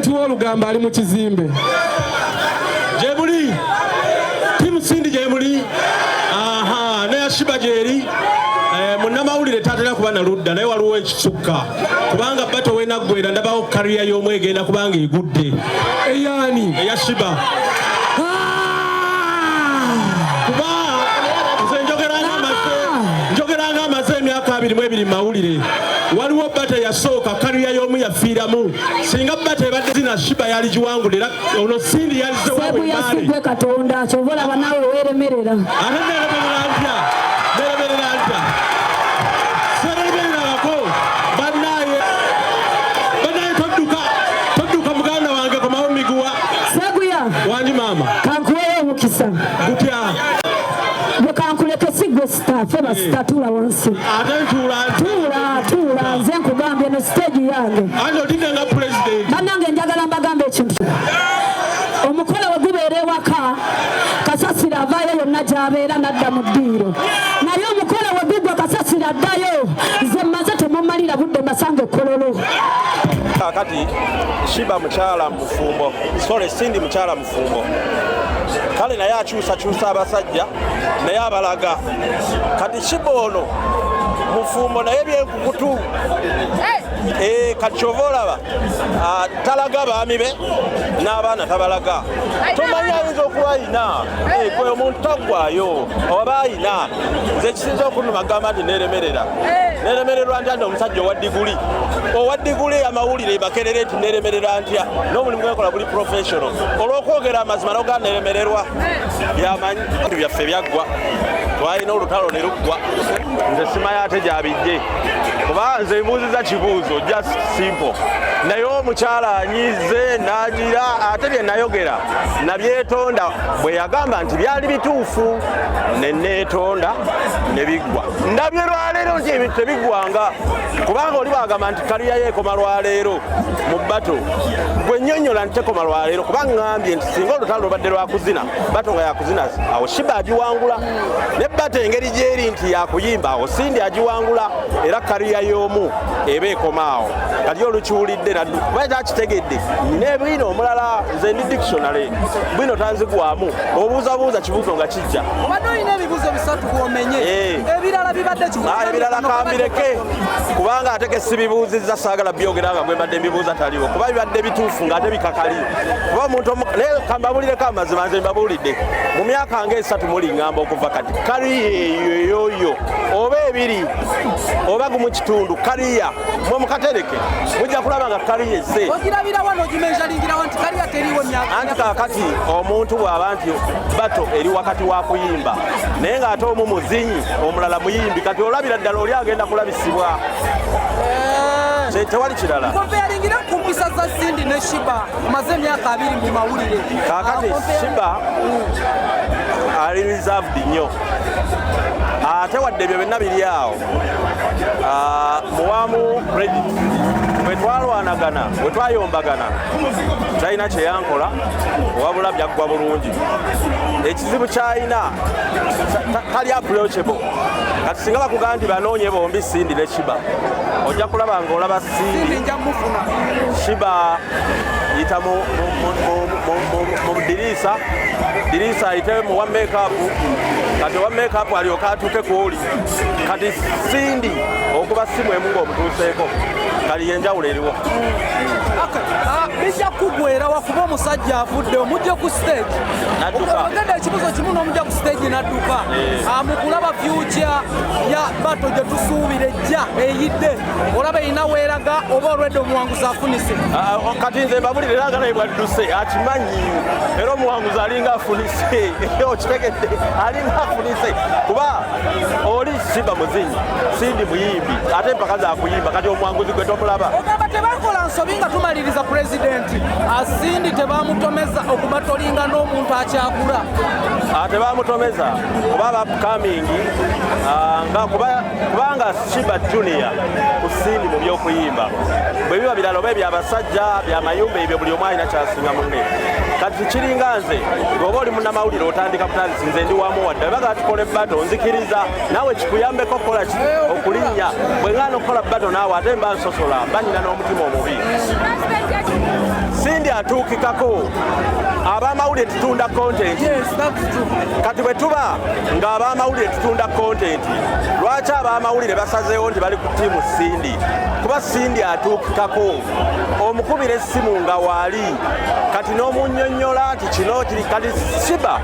tuwa olugamba ali mu kizimbe. Gye muli timu Sindi gye muli ne Sheebah gyeri munnamawulire tatera kuba na ludda naye waliwo ekisukka kubanga bato wenaggwera ndabawo kariya y'omu egenda kubanga egudde Eyani eya Sheebah kuba nze njogeranga amaze emyaka 22 mawulire waliwo bato yasooka kariya y'omu yafiiramu singa bato ebadde zina Sheebah yali giwangulira ono Sindi yalizewawe Katonda kyovola banawe weremerera ate neremerera ntya seremererako bannaye todduka muganda wange komawo miguwa Sseguya wangi maama kankuweyo omukisa gutya bwe kankuleke sigwe sitaafe basitatuula wansi ate tuula nze nkugambye ne stage yange ate otidde nga president bannange njagala mbagambe ekintu omukole we gubeera ewaka kasasira avaayo yonna gy'abeera n'adda mu ddiiro naye omukole we gugwa kasasira addayo nze mmaze temumalira budde masange kololo kakati Sheebah mukyala mufumbo Sindi mukyala mufumbo kale naye akyusakyusa abasajja naye abalaga kati Sheebah ono mufumbo naye byenkukutu kati kyova olaba talaga baami be n'abaana tabalaga tomanyi ayinza okuba ayina kwe omuntu taggwayo oba ayina nze kisinza okunuma gamba nti neremererwa ntya nti omusajja owa diguli amawulire bakerere nti neremerera ntya n'omulimu gwenkola guli professional olw'okwogera amazima noga neremererwa byamanyi byaffe byaggwa twalina olutalo ne luggwa nze simayo ate gyabijje kuba nze mbuuziza kibuuzo just simple naye omukyala anyize n'agira ate bye nayogera nabyetonda bwe yagamba nti byali bituufu ne neetonda ne biggwa ndabye lwaleero nti ebintu tebiggwanga kubanga oli bagamba nti kaliya yeekoma lwaleero mu bato gwe nnyonnyola nti tekoma lwaleero kuba ŋŋambye nti singa olutalo lubadde lwakuzina bato nga yakuzina awo Sheebah agiwangula ne bato engeri gyeri nti yakuyimba awo Sindi agiwangula era kaliya y'omu eba ekomaawo kali olukiwulidde naddu kuba takitegedde nina Bwino omulala nze ndi dictionary Bwino tanzigwamu obuuzabuuza kibuuzo nga kijja obadde olina ebibuuzo bisatu bwomenye ebirala bibadde ebirala kambireke kubanga ate sibibuuzizza saagala byogera nga gwe mbadde mbibuuza taliwo kuba bibadde bituufu ng'ate bikakali kuba omuntu naye kambabulireko amazima nze mbabulidde mu myaka ng'esatu muli ŋŋamba okuva kati kaliya eyoyo oba ebiri oba gumu kitundu kaliya mwe mukatereke mujja kulaba nga kaliya esse ogirabira wano ogimenjalingirawo nti kaliya teriwo anti kaakati omuntu bw'aba nti bato eri wakati wa kuyimba naye ng'ate omu muzinyi omulala muyimbi kati olabira ddala oli agenda kulabisibwa tewali kirala kompeyalingira ku mpisa za Sindi ne Sheebah maze emyaka 2 mu mawulire kaakati Sheebah ali reserved nnyo ate wadde ebyo byonna biri awo muwamu credit bwe twalwanagana bwe twayombagana talina kyeyankola wabula byaggwa bulungi ekizibu kyalina tali approachable kati singa bakugamba nti banoonye bombi Sindi ne Sheebah ojja kulaba ng'olaba Sindi Sheebah yita mu dirisa ayite mu wa makeup kati owa makeup alyoka atuuke kwoli kati Sindi okuba simu emu ng'omutuuseeko kali yenjawulo eriwo bijja kugwera wakuba omusajja avudde omujja ku stage ogenda ekibuzo kimu n'omujja ku stage n'adduka mukulaba future ya bato gye tusuubira ejja eyidde olaba erina weeraga oba olwedde omuwanguzi afunise kati nze mbabulira nga naye bwadduse akimanyi era omuwanguzi alinga afunise okitegedde alinga afunise kuba oli Sheebah muzinyi Sindi muyimbi ate empaka zakuyimba kati omuwanguzi gwe tomulaba ogamba tebakola nsobi nga tumaliriza pulezidenti Sindi tebamutomeza okuba tolinga n'omuntu akyakula tebamutomeza kuba bapkamingi kubanga Sheebah junior ku Sindi mu byokuyimba bwe biba birala oba ebyabasajja byamayumba ebyo buli omu alina kyasinga munne kati kiringa nze bw'oba oli munnamawulire otandika butandisi nze ndi wamu wadde baga tukole bato nzikiriza naawe kikuyambeko okukola ki okulinnya bwe ŋŋaana okukola bato naawe ate mba nsosola mba nyina n'omutima omubi Sindi atuukikako ab'amawulire tutunda content. Kati bwe tuba ng'ab'amawulire tutunda content, lwaki ab'amawulire basazeewo nti bali ku ttiimu Sindi? Kuba Sindi atuukikako, omukubira essimu nga waali, kati n'omunnyonnyola nti kino kiri. Kati Sheebah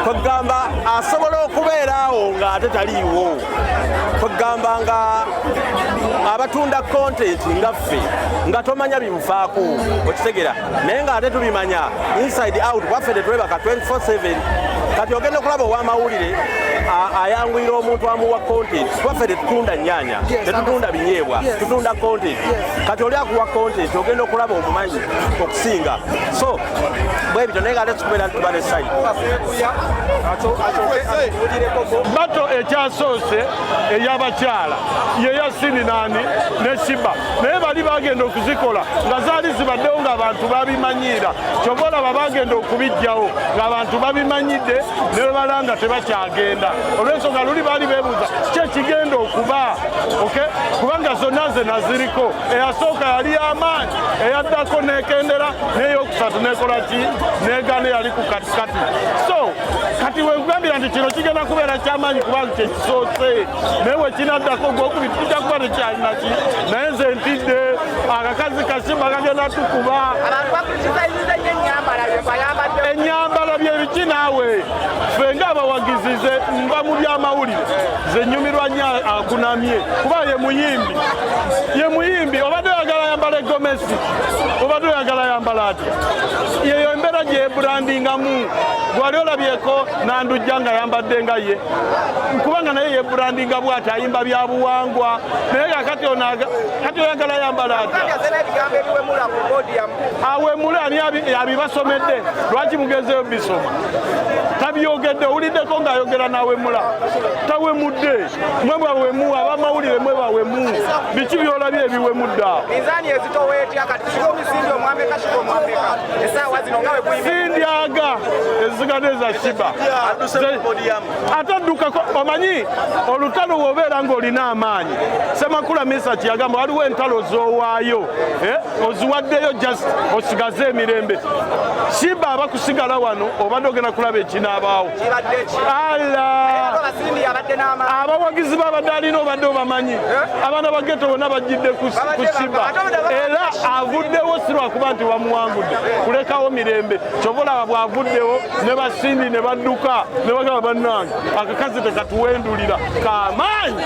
kwegamba asobola okubeera awo ng'ate taliiwo, kwegamba nga abatunda content nga ffe nga tomanya bimufaako, okitegera, naye ng'ate tubimanya inside out, waffe tetwebaka 24/7. Kati ogenda okulaba ow'amawulire ayanguyira omuntu amuwa content. Waffe tetutunda nnyaanya, tetutunda binyeebwa, tutunda content. Kati oli akuwa content ogenda okulaba omumanyi okusinga. So bwe bityo naye ng'ate tukubeera tuba ne site. Bato ekyasoose ey'abakyala yeya Sindi ne Sheebah, naye bali bagenda okuzikola nga zaali zibaddewo ng'abantu babimanyiira. Kyova olaba bagenda okubijjawo ng'abantu babimanyidde ne balanga tebakyagenda. Olw'ensonga luli baali beebuuza ki ekigenda okuba, kubanga zonna ze naziriko. Eyasooka yali y'amaanyi, eyaddako n'ekendera, n'eyokusatu n'ekola ki, n'egaana yali ku katikati. So kati wekugambira nti kino kigenda kubeera kyamaanyi kubanga kyekisoose, naye wekinaddako gwokubiri kijja kuba tekyalina ki. Naye nze ntidde akakazi ka Sheebah kagenda tukuba. Ennyambala byebiki naawe? Ffe ng'abawagizi mba mu by'amawulire, ze nnyumirwa nnyo akunamye kuba ye muyimbi. Obadde oyagala yambala egomesi, obadde oyagala yambala ati, yeyo embeera gyebrandingamu. Gwali olabyeko Nandujja nga yambadde nga ye, kubanga naye yebrandinga bw'ati, ayimba bya buwangwa. Naye kati oyagala yambala ati awemule. Ani abibasomedde? Lwaki mugezeyo bisoma? Tabyogedde, owuliddeko ng'ayogera n'awemula. Tawemudde. Mwe bwawemu, ab'amawulire mwe bawemu. Biki byolabye ebiwemudde awo? Sindi aga ezigadde za Sheebah ataddukako. Omanyi olutalo wobeera ng'olina amaanyi. Ssemakula Misati yagamba waliwo entalo z'owaayo, oziwaddeyo just osigaze emirembe. Sheebah abakusigala wano obadde ogenda kulaba ekinaabaawo. Abawagizi babadde alina obadde obamanyi. Abaana ba ghetto bonna bajjidde ku Sheebah, era avuddewo si lwakuba nti bamuwangudde, kulekawo mirembe. Kyova olaba bw'avuddewo ne ba Sindi ne badduka ne bagamba bannange akakazi tekatuwendulira kamaanyi.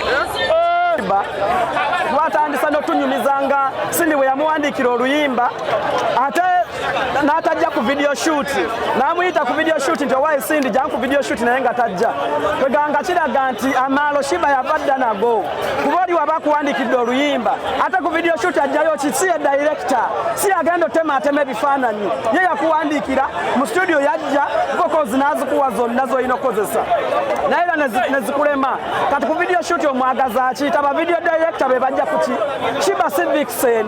Twatandisa n'otunyumizanga Sindi bwe yamuwandiikira oluyimba, ate n'atajja ku video shoot, n'amuyita ku video shoot nti owaye Sindi jja ku video shoot naye nga tajja. Kweganga kiraga nti amaalo Sheebah yavadda nago, kuba oli waba kuwandiikidde oluyimba ate ku video shoot ajjayo ki, si ye director, si agenda otemaatema ebifaananyi, ye yakuwandiikira mu studio, yajja vocals n'azikuwa zonna z'olina okukozesa, naye era nezikulema. Kati ku video shoot omwagaza ki? Taba video director be bajja ku ki? Sheebah Civic Sen.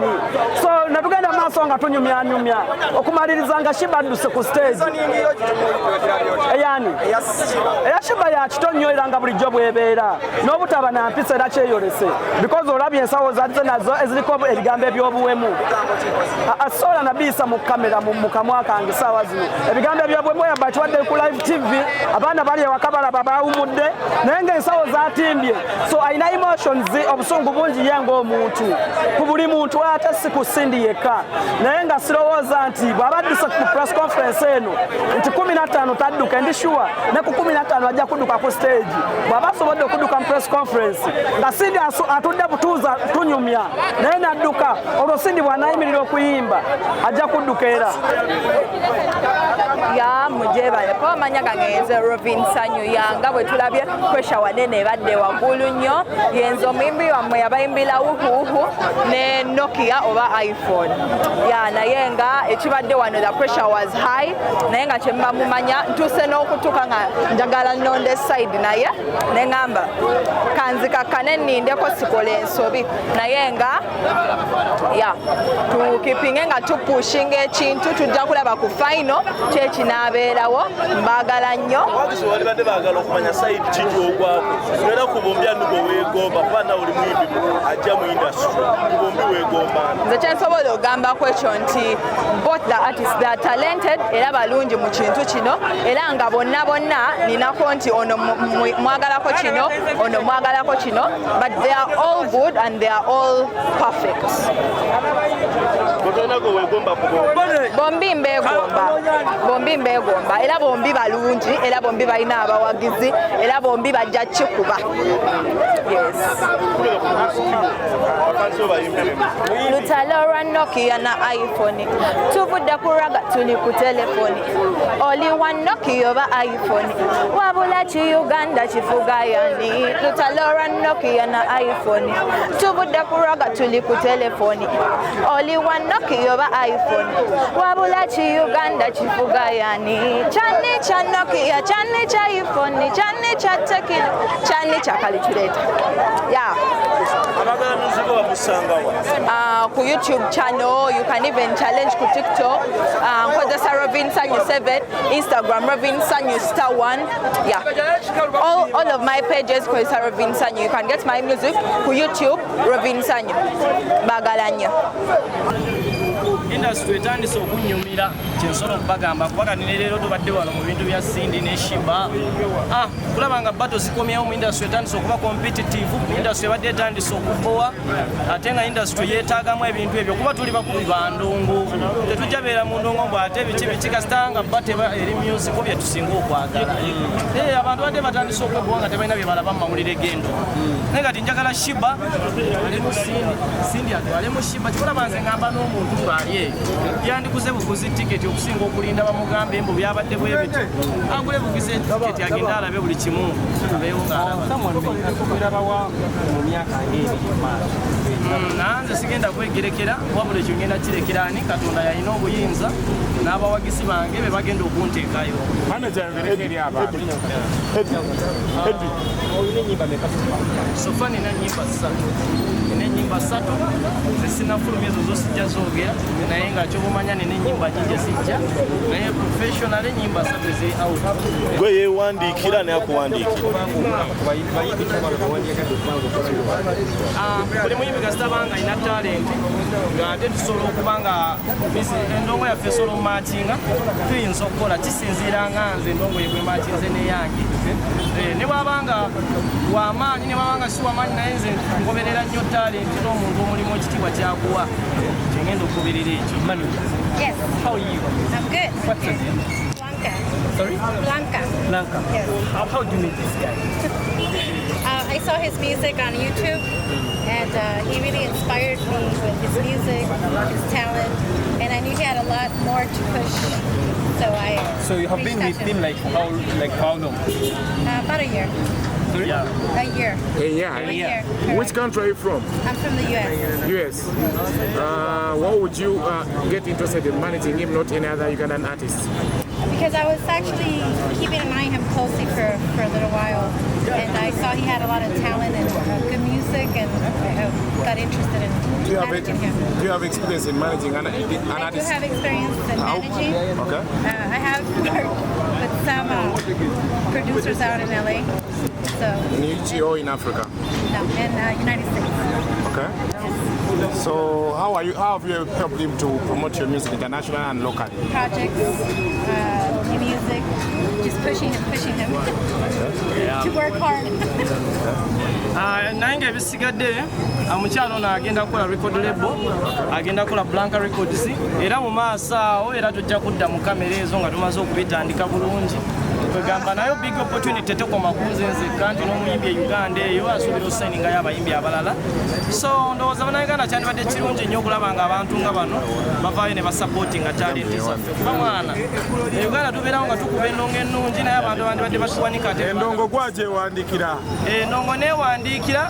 So netugenda maaso nga tunyumya okumaliriza nga Sheebah adduse ku stage. Eyani eya Sheebah ya kitonyo era nga bulijjo bwebeera n'obutaba na mpisa era kyeyolese, because olabye ensawo zadde nazo eziriko ebigambo eby'obuwemu. Asola nabiisa mu kamera mu kamwa kange saawa zino ebigambo eby'obuwemu yabatwadde ku live TV, abaana bali ewaka balaba baawumudde naye ng'ensawo zatimbye. So ayina emotions, obusungu bungi ye ng'omuntu, ku buli muntu ate si ku Sindi yekka. Naye nga sirowooza nti bw'abadduse ku press conference eno nti 15 tadduka, ndi sure ne ku 15 ajja kudduka ku stage. Bw'aba asobodde okudduka mu press conference nga Sindi atudde butuuza tunyumya naye nadduka, olwo Sindi bw'anayimirira okuyimba ajja kudduka era. Ya mujebale ko manya gangenze Robin Sanyu yanga bwe tulabye pressure wanene badde waggulu nnyo, yenzo mimbi wammwe yabayimbira uhu ne Nokia oba iPhone. Ya naye nga ekibadde wano the pressure was high naye nga kyemba mumanya ntuse n'okutuuka nga njagala nnonda side naye neŋŋamba kanzikakkane nnindeko sikola ensobi naye nga tukipinge nga tupushinga ekintu tujja kulaba ku final kyekinaabeerawo mbaagala nnyo walibadde baagala okumanya side kiki ogwako era ku bombi anigo weegomba kuba nawe oli muyimbi ajja mu industry ku bombi weegomba nze kyensobola ogambako ekyo nti both the artists they are talented era balungi mu kintu kino era nga bonna ninako nti ono mwagalako kino ono mwagalako kino but they are all good and they are all perfect bombi mbeegomba era bombi balungi era bombi balina abawagizi era bombi bajja kikuba lutalo lwa Nokia na iPhone tuvudde ku raga tuli ku telefoni oli wa Nokia oba iPhone wabula ki Uganda kifuga yani lutalo lwa Nokia na iPhone tuvudde ku raga tuli ku telefoni oli wa Nokia oba iPhone wabula ki Uganda kifuga yani chani cha Nokia chani cha iPhone chani cha Tekino chani cha calculator abagala muzigo bamusangawa ku YouTube channel you can even challenge ku TikTok nkozesa Rovin Sanyu 7 Instagram Rovin Sanyu *1 all of my pages nkozesa Rovin Sanyu you can get my music ku YouTube Rovin Sanyu bagala nnyo industry etandise okunyumira kyensobola okubagamba kubanga leero tubadde wano mu bintu bya Sindi ne Sheebah kulaba nga bato zikomyewo mu industry etandise okuba competitive industry ebadde etandise okubowa ate nga industry yeetaagamu ebintu ebyo kuba tuli bakubi ba ndongo tetujja beera mu ndongo mbw ate biki kasita nga bate eri music bye tusinga okwagala abantu badde batandise okwebowa nga tebalina bye balaba mu mawulire gendo naye kati njagala Sheebah alemu Sindi alemu Sheebah kikulaba nze ngamba n'omuntu ng'ali yandikuze buguzi tiketi okusinga okulinda bamugambe mbu byabadde bwebiti angule buguze tiketi agenda alabe buli kimu abeewo ng'alaba nanze sigenda kwegerekera wabula ekyo ngenda kirekera ani Katonda yalina obuyinza n'abawagizi bange be bagenda okunteekayo sofa nina ennyimba 3 zesinafulumya ezo zosijja zoogera naye nga kyobumanya nina ennyimba nyingi ezijja naye professional ennyimba 3 eziri out gwe yeewandiikira naye akuwandiikira buli muyimbi gasitabanga alina talenti ng'ate tusobola okuba nga endongo yaffe esobola omumakinga tuyinza okukola kisinziira nga nze endongo ye bwe makinze neyange ne bwabanga wamaanyi ne bwabanga si wamaanyi naye nze ngoberera nnyo talenti n'omuntu omulimu ekitiibwa kyakuwa kyengenda okugoberera ekyo. Yes. How are you? I'm good. What's your name? Blanca. Sorry? Blanca. Blanca. Yes. How do you meet this guy? I saw his music on YouTube, and he really inspired me with his music, his talent, and I knew he had a lot more to push. So you have been with him like how long? About a year. Sorry? Yeah. A year. A year. Which country are you from? I'm from the U.S. US. Why would you get interested in managing him, not any other Ugandan artist? Because I was actually keeping an eye on him closely for a little while, and I saw he had a lot of talent and good music, and I got interested in managing him. Do you have experience in managing an artist? I do have experience in managing. Okay. I have worked with some producers out in LA. So In Uchi or in Africa? no, in United States. Okay. So how have you helped him to promote your music internationally and locally? Projects, new music, just pushing him to work hard. Naye ng'ebisigadde omukyalo ono agenda kukola record label, agenda kukola Blanca Records, era mu maaso awo era tujja kudda mu kamera ezo nga tumaze okubitandika bulungi. Kwegamba nayo big opportunity tekoma kunze nzekka nti n'omuyimbi e Uganda eyo asuubira osayiningayo abayimbi abalala. So ndowooza bannayuganda kyandibadde kirungi nnyo okulaba nga abantu nga bano bavaayo ne basupportinga talenti zaffe. Kuba mwana e Uganda tubeerawo nga tukuba endongo ennungi naye abantu bandibadde batuwanika ate Endongo gwagyewandiikira? Endongo neewandiikira